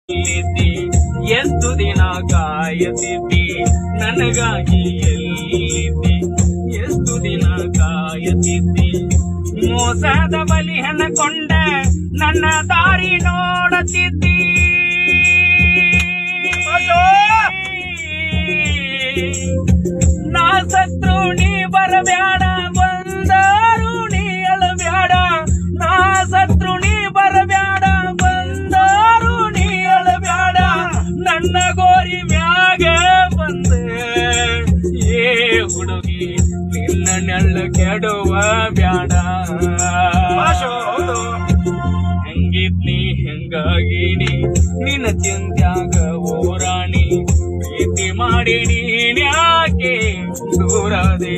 ಎಲ್ಲಿದ್ದಿ ಎಷ್ಟು ದಿನ ಕಾಯತಿದ್ದಿ ನನಗಾಗಿ ಎಲ್ಲಿದ್ದಿ ಎಷ್ಟು ದಿನ ಕಾಯತಿದ್ದಿ ಮೋಸದ ಬಲಿ ಹಣಕೊಂಡ ನನ್ನ ದಾರಿ ನೋಡುತ್ತಿದ್ದಿ ನಾ ಸತ್ರು ನೀ ಬರಬ್ಯಾಡ ಬಂದರು ನೀ ಅಳಬ್ಯಾಡ ನಾ ಸತ್ರು ನೀ ಬರಬ್ಯಾಡ ಬಂದರು ನೀ ಅಳಬ್ಯಾಡ ನನ್ನ ಗೋರಿ ಮ್ಯಾಗ ಬಂದೆ ಏ ಹುಡುಗಿ ನಿನ್ನ ನೆಳ್ಳ ಕೆಡುವ ಬ್ಯಾಡ ಹೆಂಗಿದ್ನಿ ಹೆಂಗಾಗಿನಿ ನಿನ್ನ ಚಿಂತ್ಯಾಗ ಓರಾಣಿ ಪ್ರೀತಿ ಮಾಡಿ ನೀನ್ಯಾಕೆ ದೂರದೇ